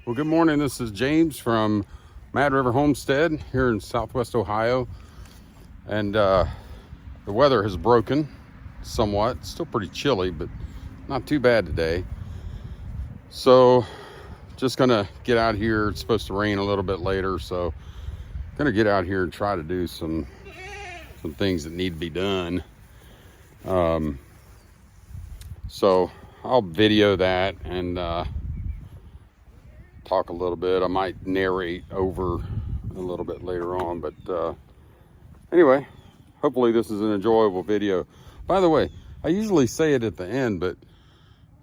Well, good morning. This is James from Mad River Homestead here in Southwest Ohio. And the weather has broken somewhat. It's still pretty chilly, but not too bad today. So just gonna get out here. It's supposed to rain a little bit later, so gonna get out here and try to do some things that need to be done. So I'll video that and talk a little bit. I might narrate over a little bit later on, but anyway, hopefully this is an enjoyable video. By the way, I usually say it at the end, but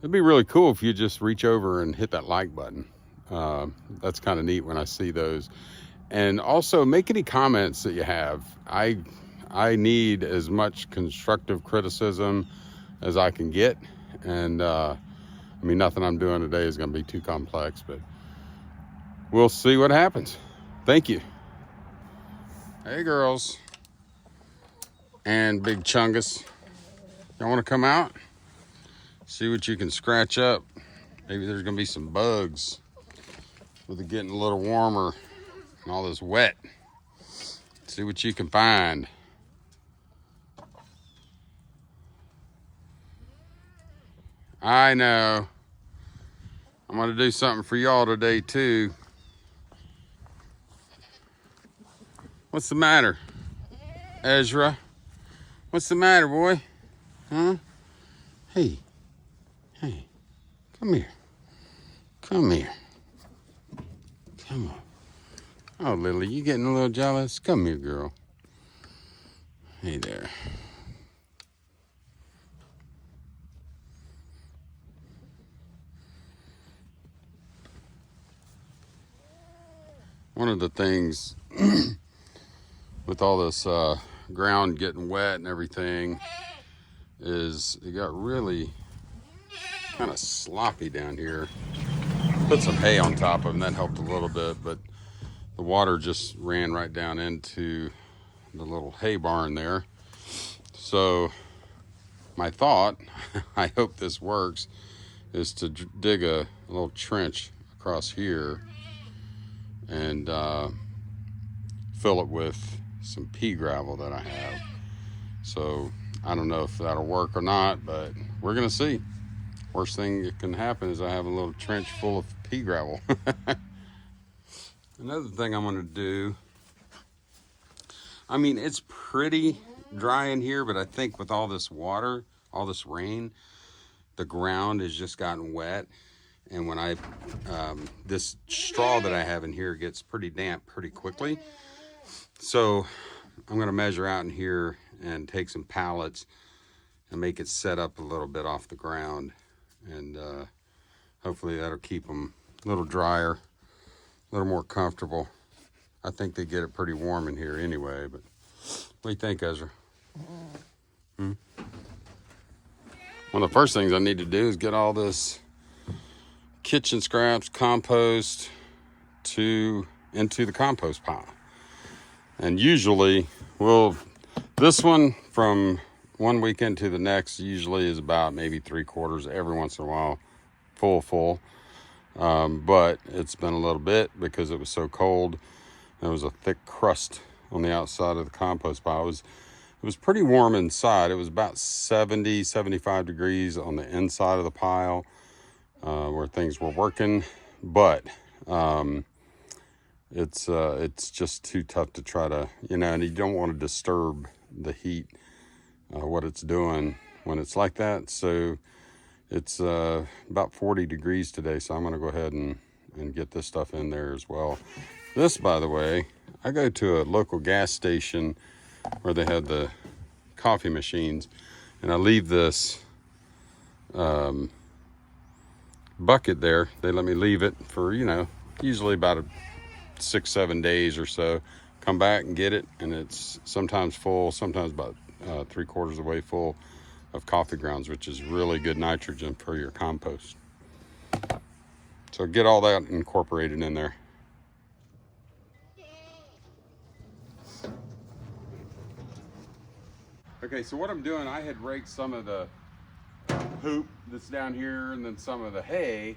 it'd be really cool if you just reach over and hit that like button. That's kind of neat when I see those. And also make any comments that you have. I need as much constructive criticism as I can get. And I mean, nothing I'm doing today is going to be too complex, but we'll see what happens. Thank you. Hey, girls. And Big Chungus. Y'all want to come out? See what you can scratch up. Maybe there's going to be some bugs with it getting a little warmer and all this wet. See what you can find. I know. I'm going to do something for y'all today, too. What's the matter, Ezra? What's the matter, boy? Huh? Hey. Hey. Come here. Come here. Come on. Oh, Lily, you getting a little jealous? Come here, girl. Hey there. One of the things with all this ground getting wet and everything is it got really kind of sloppy down here. Put some hay on top of them, that helped a little bit, but the water just ran right down into the little hay barn there. So my thought, I hope this works, is to dig a little trench across here and fill it with some pea gravel that I have. So I don't know if that'll work or not, but we're gonna see. Worst thing that can happen is I have a little trench full of pea gravel. Another thing I'm gonna do, I mean, it's pretty dry in here, but I think with all this water, all this rain, the ground has just gotten wet. And when this straw that I have in here gets pretty damp pretty quickly. So I'm gonna measure out in here and take some pallets and make it set up a little bit off the ground. And hopefully that'll keep them a little drier, a little more comfortable. I think they get it pretty warm in here anyway, but what do you think, Ezra? One of the first things I need to do is get all this kitchen scraps, compost into the compost pile. And usually, well, this one from one weekend to the next usually is about maybe 3/4, every once in a while, full. But it's been a little bit because it was so cold. There was a thick crust on the outside of the compost pile. It was pretty warm inside. It was about 70, 75 degrees on the inside of the pile where things were working. But it's just too tough to try to, and you don't want to disturb the heat, what it's doing when it's like that. So it's about 40 degrees today, so I'm going to go ahead and get this stuff in there as well. This, by the way, I go to a local gas station where they have the coffee machines, and I leave this bucket there. They let me leave it for, usually about 6-7 days or so. Come back and get it, and it's sometimes full, sometimes about 3/4 of the way full of coffee grounds, which is really good nitrogen for your compost. So get all that incorporated in there. Okay, so what I'm doing, I had raked some of the poop that's down here and then some of the hay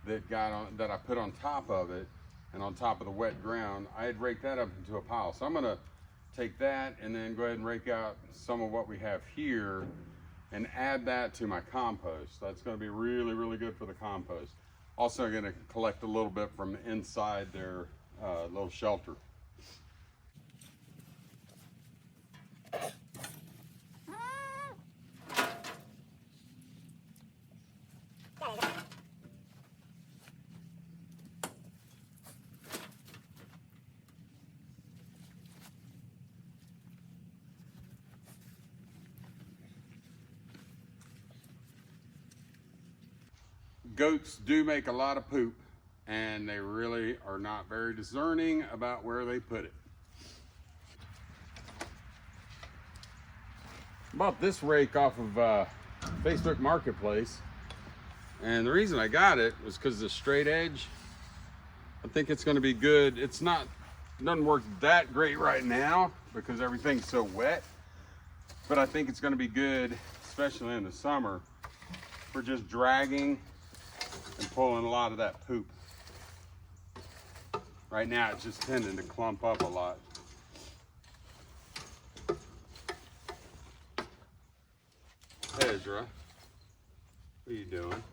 that I put on top of it and on top of the wet ground, I had raked that up into a pile. So I'm gonna take that and then go ahead and rake out some of what we have here and add that to my compost. That's gonna be really, really good for the compost. Also gonna collect a little bit from inside their little shelter. Goats do make a lot of poop, and they really are not very discerning about where they put it. Bought this rake off of Facebook Marketplace, and the reason I got it was because the straight edge. I think it's going to be good. Doesn't work that great right now because everything's so wet, but I think it's going to be good, especially in the summer, for just dragging and pulling a lot of that poop. Right now it's just tending to clump up a lot. Ezra, what are you doing?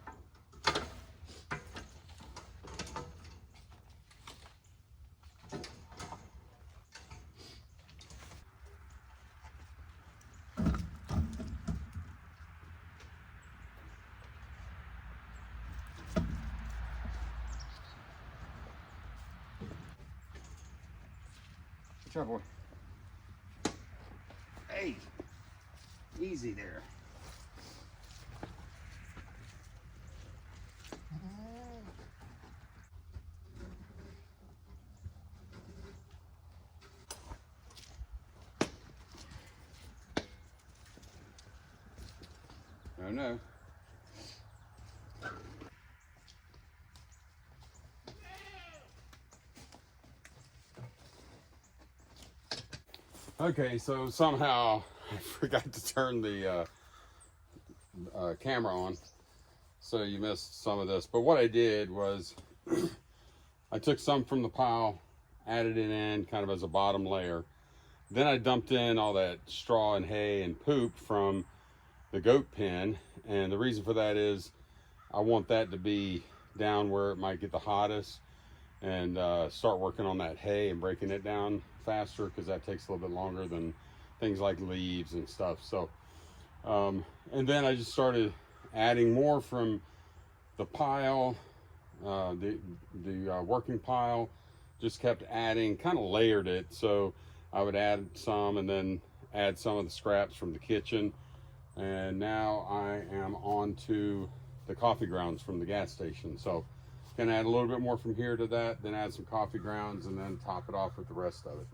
Good job, boy. Hey, easy there. Oh no. Okay, so somehow I forgot to turn the camera on, so you missed some of this. But what I did was I took some from the pile, added it in kind of as a bottom layer. Then I dumped in all that straw and hay and poop from the goat pen. And the reason for that is I want that to be down where it might get the hottest, and start working on that hay and breaking it down faster, because that takes a little bit longer than things like leaves and stuff. So and then I just started adding more from the pile, the working pile. Just kept adding, kind of layered it. So I would add some and then add some of the scraps from the kitchen. And now I am on to the coffee grounds from the gas station. So gonna add a little bit more from here to that, then add some coffee grounds, and then top it off with the rest of it.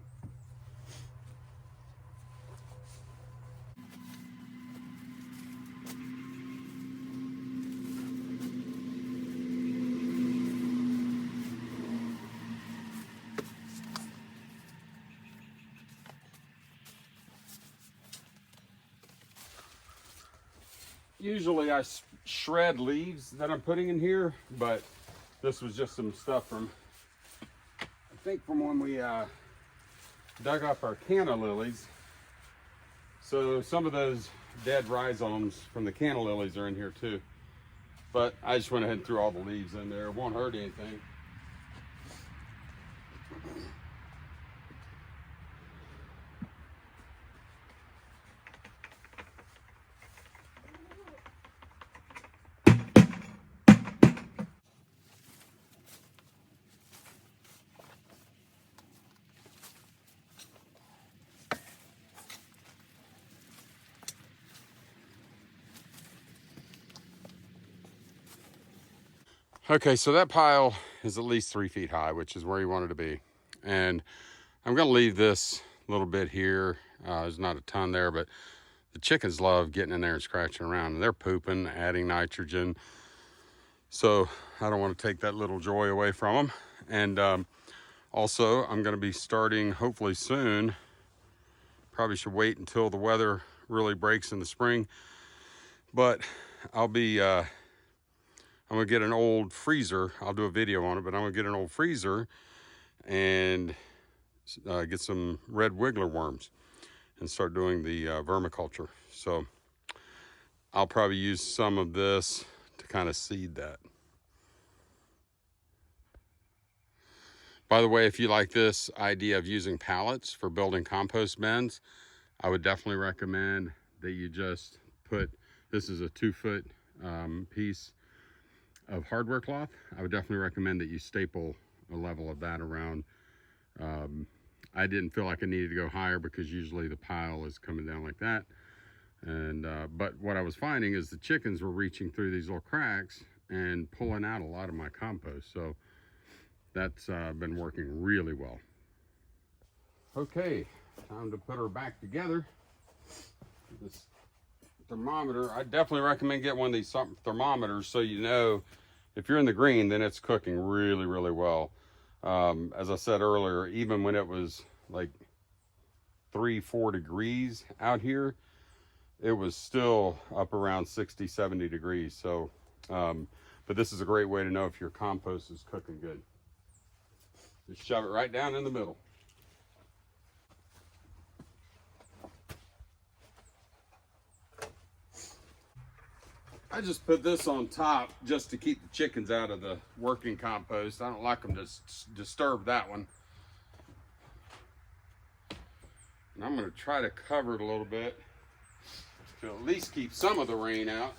Usually I shred leaves that I'm putting in here, but this was just some stuff from, I think from when we dug up our canna lilies. So some of those dead rhizomes from the canna lilies are in here too. But I just went ahead and threw all the leaves in there. It won't hurt anything. Okay, so that pile is at least 3 feet high, which is where you want it to be. And I'm gonna leave this little bit here. There's not a ton there, but the chickens love getting in there and scratching around, and they're pooping, adding nitrogen. So I don't want to take that little joy away from them. And also I'm gonna be starting hopefully soon. Probably should wait until the weather really breaks in the spring, but I'll be I'm gonna get an old freezer. I'll do a video on it, but I'm gonna get an old freezer and get some red wiggler worms and start doing the vermiculture. So I'll probably use some of this to kind of seed that. By the way, if you like this idea of using pallets for building compost bins, I would definitely recommend that you just put, this is a 2-foot piece of hardware cloth. I would definitely recommend that you staple a level of that around. I didn't feel like I needed to go higher because usually the pile is coming down like that. And but what I was finding is the chickens were reaching through these little cracks and pulling out a lot of my compost. So that's been working really well. Okay, time to put her back together. This thermometer, I definitely recommend getting one of these thermometers so you know if you're in the green, then it's cooking really, really well. As I said earlier, even when it was like 3-4 degrees out here, it was still up around 60-70 degrees. So but this is a great way to know if your compost is cooking good. Just shove it right down in the middle. I just put this on top just to keep the chickens out of the working compost. I don't like them to disturb that one. And I'm going to try to cover it a little bit to at least keep some of the rain out.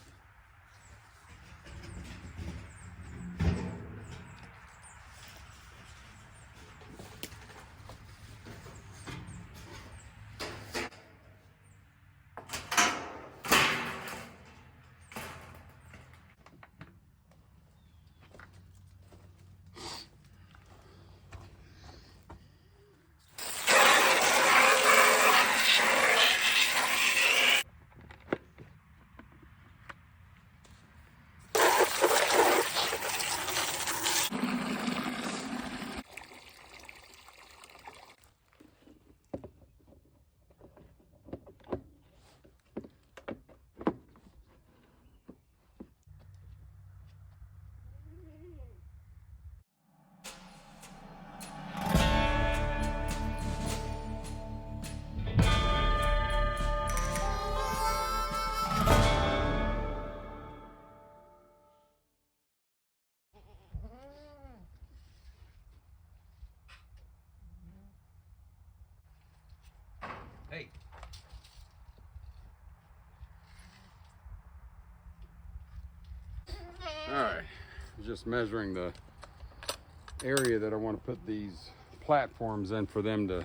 Hey. All right, just measuring the area that I want to put these platforms in for them to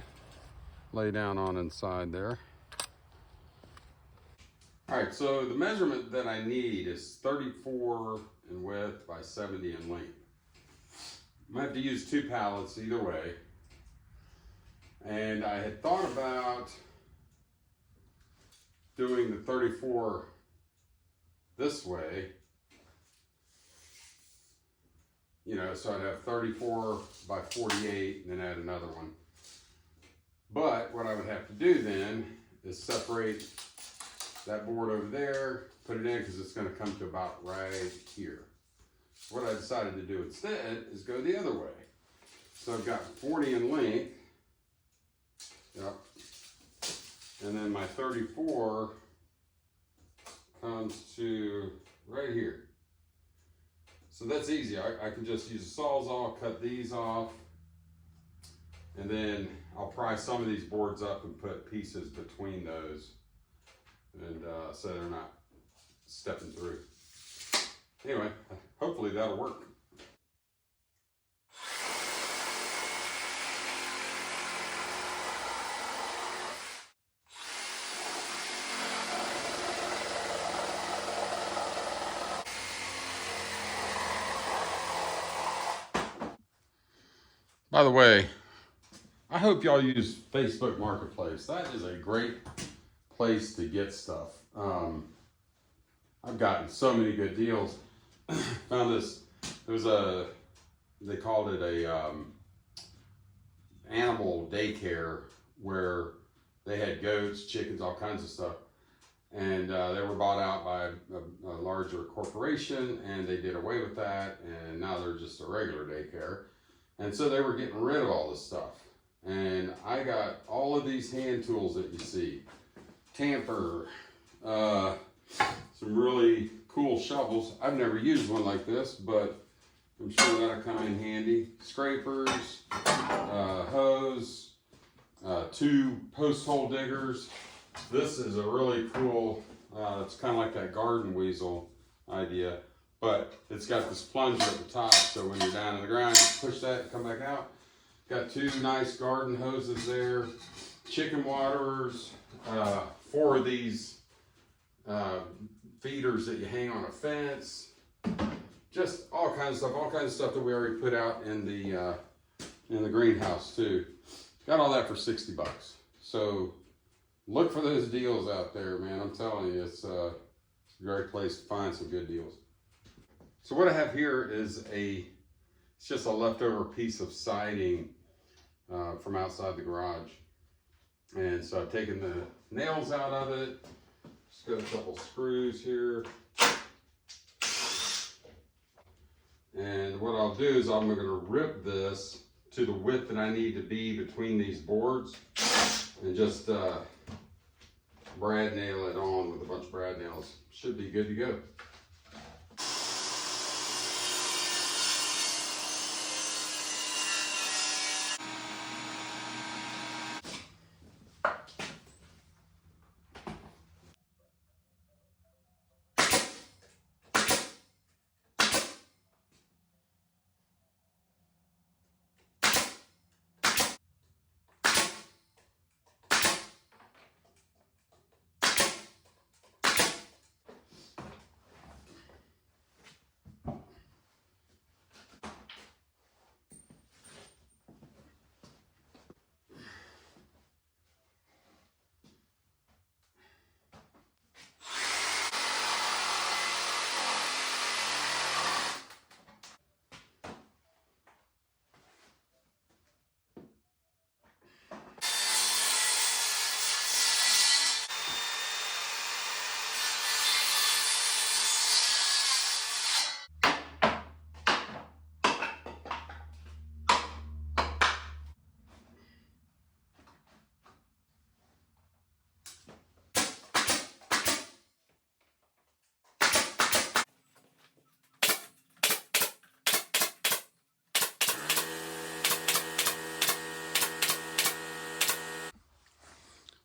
lay down on inside there. All right, so the measurement that I need is 34 in width by 70 in length. I might have to use 2 pallets either way. And I had thought about doing the 34 this way, you know, so I'd have 34 by 48 and then add another one. But what I would have to do then is separate that board over there, put it in because it's going to come to about right here. What I decided to do instead is go the other way. So I've got 40 in length. Yep. And then my 34 comes to right here. So that's easy. I can just use a Sawzall, cut these off, and then I'll pry some of these boards up and put pieces between those, and so they're not stepping through. Anyway, hopefully that'll work. By the way, I hope y'all use Facebook Marketplace. That is a great place to get stuff. I've gotten so many good deals. Found this, they called it a animal daycare where they had goats, chickens, all kinds of stuff. and they were bought out by a larger corporation, and they did away with that, and now they're just a regular daycare. And so they were getting rid of all this stuff. And I got all of these hand tools that you see. Tamper, some really cool shovels. I've never used one like this, but I'm sure that'll come in handy. Scrapers, hose, 2 post hole diggers. This is a really cool, it's kind of like that garden weasel idea, but it's got this plunger at the top, so when you're down in the ground, you push that and come back out. Got 2 nice garden hoses there, chicken waterers, 4 of these feeders that you hang on a fence, just all kinds of stuff that we already put out in the greenhouse too. Got all that for 60 bucks. So look for those deals out there, man. I'm telling you, it's a great place to find some good deals. So what I have here is it's just a leftover piece of siding from outside the garage. And so I've taken the nails out of it. Just got a couple screws here. And what I'll do is I'm going to rip this to the width that I need to be between these boards, and just brad nail it on with a bunch of brad nails. Should be good to go.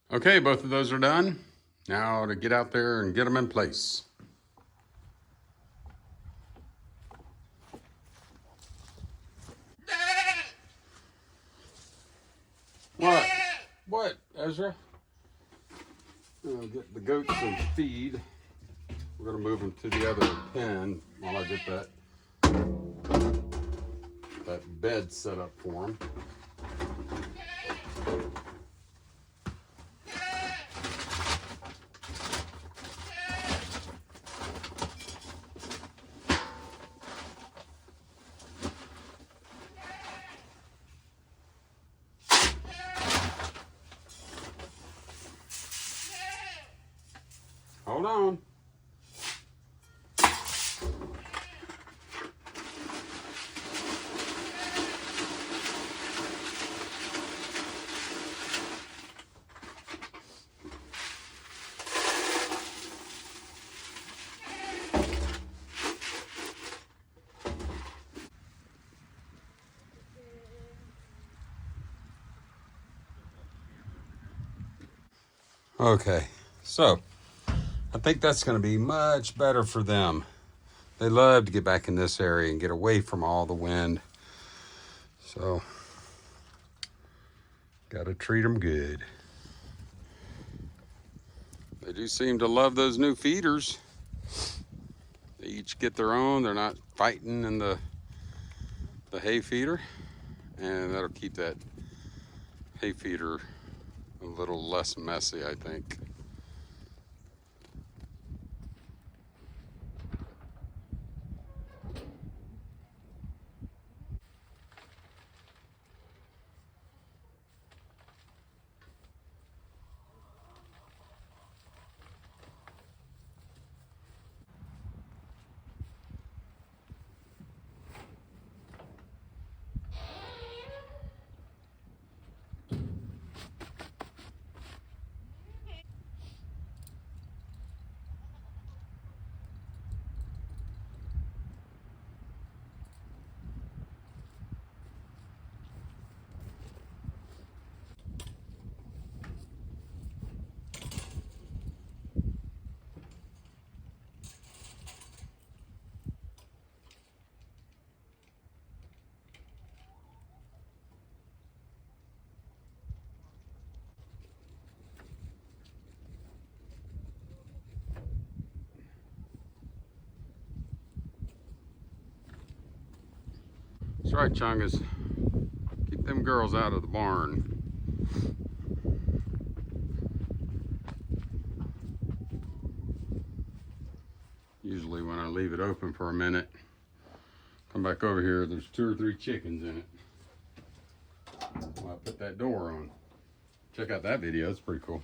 Okay, both of those are done. Now to get out there and get them in place. What? What, Ezra? Get the goats some feed. We're gonna move them to the other pen while I get that bed set up for them. Hold on. Okay, so I think that's going to be much better for them. They love to get back in this area and get away from all the wind. So, got to treat them good. They do seem to love those new feeders. They each get their own. They're not fighting in the hay feeder. And that'll keep that hay feeder a little less messy, I think. That's right, Chungus. Keep them girls out of the barn. Usually when I leave it open for a minute, come back over here, there's 2 or 3 chickens in it. Well, I put that door on. Check out that video, it's pretty cool.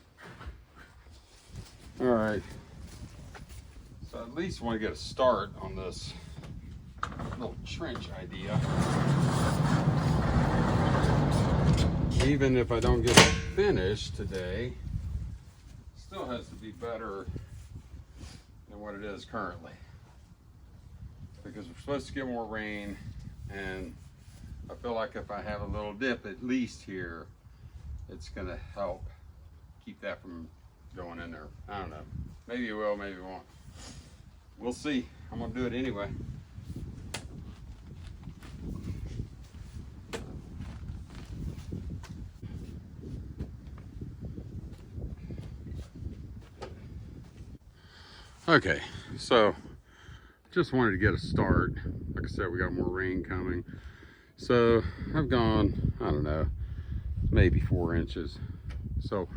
All right, so at least want to get a start on this little trench idea. Even if I don't get it finished today, still has to be better than what it is currently. Because we're supposed to get more rain, and I feel like if I have a little dip at least here, it's gonna help keep that from going in there. I don't know. Maybe it will, maybe it won't. We'll see. I'm gonna do it anyway. Okay, so just wanted to get a start. Like I said, we got more rain coming. So I've gone, I don't know, maybe 4 inches. So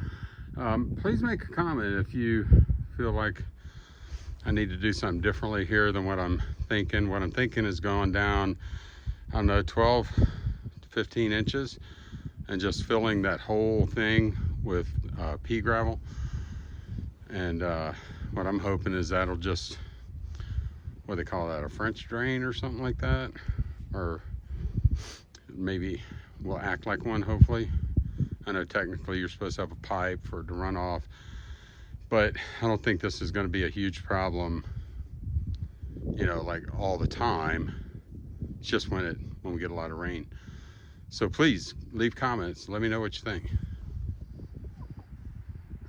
please make a comment if you feel like I need to do something differently here than what I'm thinking. What I'm thinking is going down, I don't know, 12 to 15 inches and just filling that whole thing with pea gravel. And what I'm hoping is that'll just, what do they call that, a French drain or something like that? Or maybe will act like one, hopefully. I know technically you're supposed to have a pipe for it to run off, but I don't think this is going to be a huge problem, you know, like all the time. It's just when we get a lot of rain. So please leave comments, let me know what you think.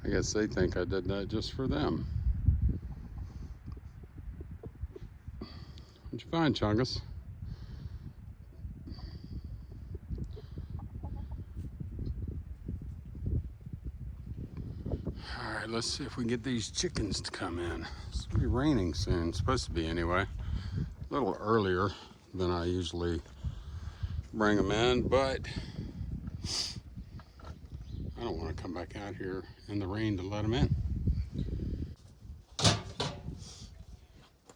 I guess they think I did that just for them. What'd you find, Chungus? All right, let's see if we can get these chickens to come in. It's gonna be raining soon, it's supposed to be anyway. A little earlier than I usually bring them in, but I don't want to come back out here in the rain to let them in.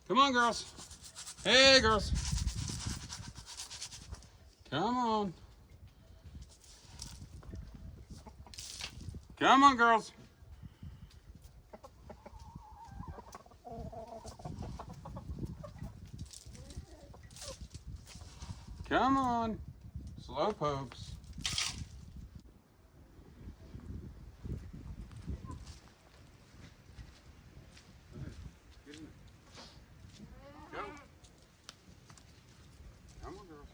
Come on, girls. Hey, girls. Come on. Come on, girls. Come on. Slow pokes. Come on, girls.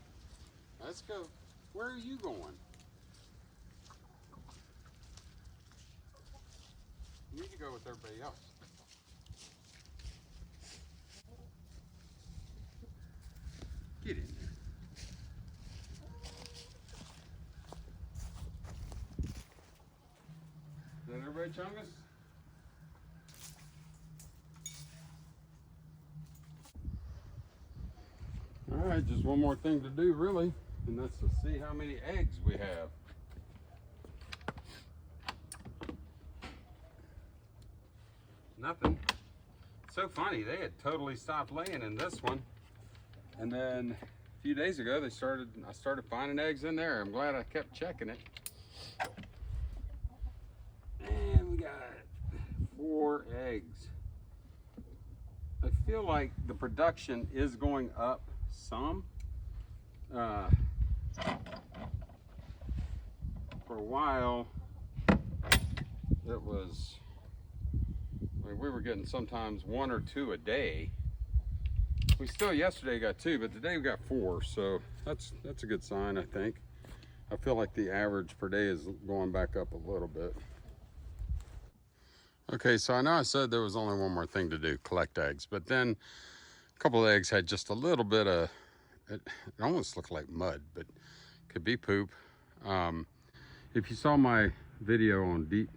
Let's go. Where are you going? You need to go with everybody else. Get in there. Is that everybody, Chungus? All right, just one more thing to do, really, and that's to see how many eggs we have. Nothing. It's so funny, they had totally stopped laying in this one, and then a few days ago I started finding eggs in there. I'm glad I kept checking it. And we got 4 eggs. I feel like the production is going up some. For a while it was, I mean, we were getting sometimes 1 or 2 a day. We still yesterday got 2, but today we got 4, so that's a good sign, I think. I feel like the average per day is going back up a little bit. Okay, so I know I said there was only one more thing to do, collect eggs, but then a couple of eggs had just a little bit of, it almost looked like mud, but could be poop. If you saw my video on deep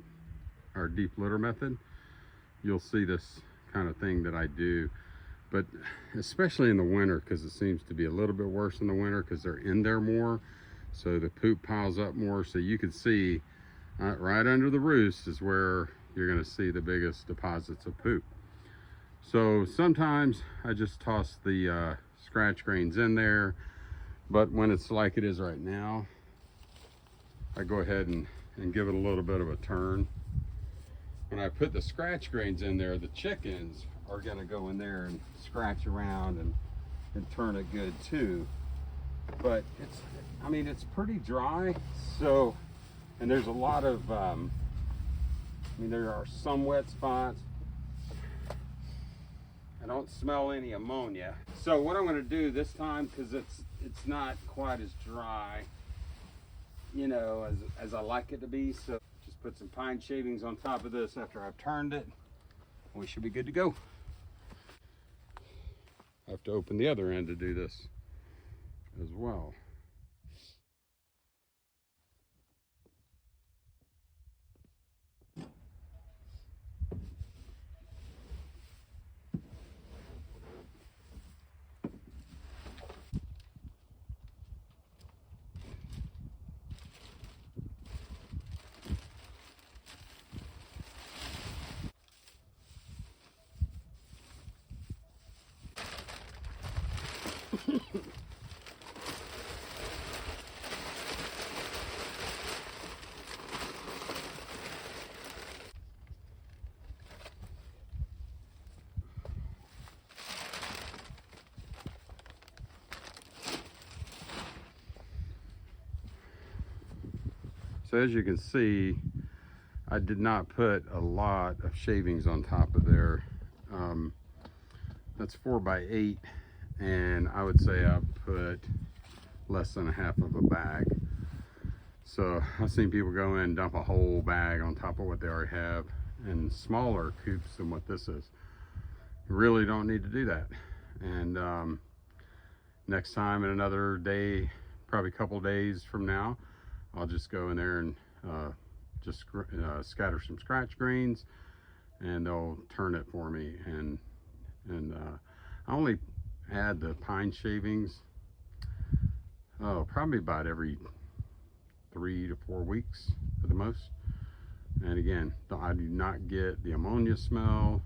litter method, you'll see this kind of thing that I do. but especially in the winter, because it seems to be a little bit worse in the winter because they're in there more, so the poop piles up more. So you can see right under the roost is where you're going to see the biggest deposits of poop. So sometimes I just toss the scratch grains in there, but when it's like it is right now, I go ahead and give it a little bit of a turn. When I put the scratch grains in there, the chickens are going to go in there and scratch around and turn it good too. But it's pretty dry. So, and there's a lot of, there are some wet spots. I don't smell any ammonia. So what I'm going to do this time, because it's not quite as dry, as I like it to be. So just put some pine shavings on top of this after I've turned it. We should be good to go. I have to open the other end to do this as well. So as you can see, I did not put a lot of shavings on top of there. That's 4x8, and I would say I put less than a half of a bag. So I've seen people go in and dump a whole bag on top of what they already have in smaller coops than what this is. You really don't need to do that. And next time, in another day, probably a couple days from now, I'll just go in there and just scatter some scratch grains, and they'll turn it for me. And I only add the pine shavings probably about every 3 to 4 weeks at the most. And again, I do not get the ammonia smell.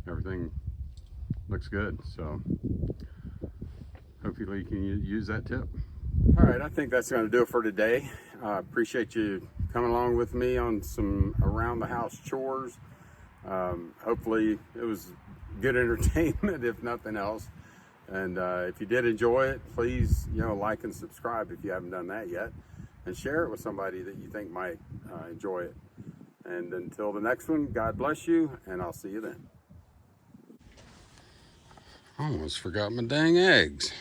Everything looks good, so hopefully you can use that tip. All right, I think that's going to do it for today. Appreciate you coming along with me on some around the house chores. Hopefully it was good entertainment, if nothing else. And if you did enjoy it, please, like and subscribe if you haven't done that yet, and share it with somebody that you think might enjoy it. And until the next one, God bless you, and I'll see you then. I almost forgot my dang eggs.